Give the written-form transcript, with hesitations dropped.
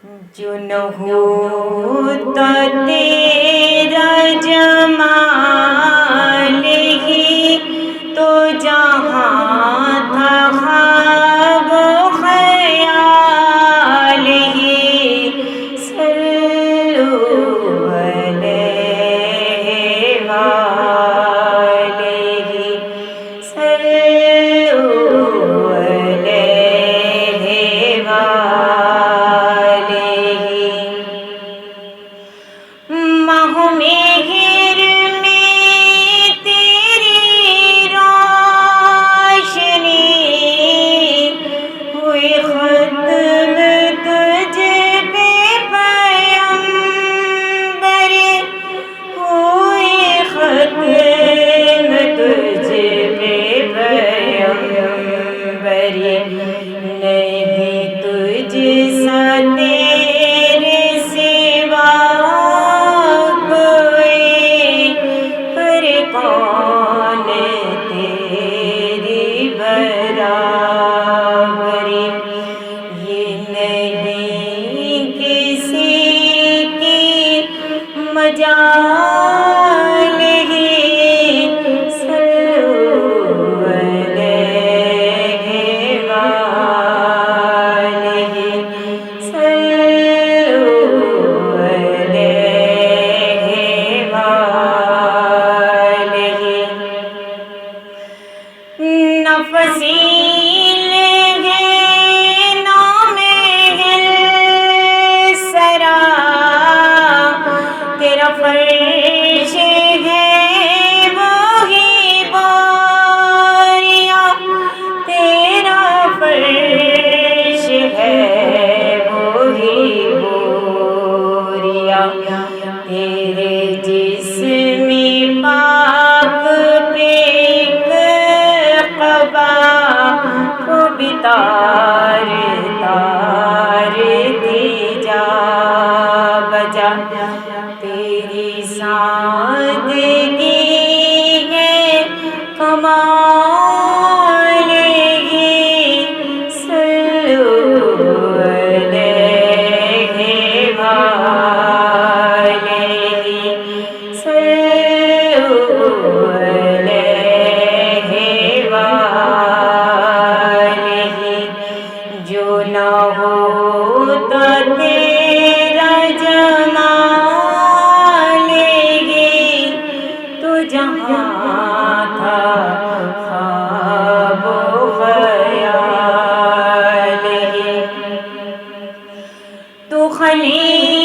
جو نہ ہوتا تیرا جمال ہی تو جہاں تھا خواب و خیال ہی صلو علیہ وآلہ صلو علیہ وآلہ ماہ مہر میں تیری روشنی ہوئی ختم تجھ پہ پیمبر ہوئی ختم تجھ پہ پیمبر نہیں تجھ سا تیرے سوا کون تیری برابری یہ نہیں کسی کی مجال ہی صلو علیہ وآلہ صلو علیہ وآلہ نفسیل ہے نام ہے سرا تیرا فرش ہے وہی باریا تیرا فرش ہے وہی بوریا تیرے جسم پاک پہ کو بھی تار تار دی جا بجا تیری سادگی ہے کمال ہی صلو علیہ وآلہ صلو علیہ وآلہ جو نہ ہوتا تیرا جمال ہی تو جہاں تھا خواب و خیال ہی تو خلیل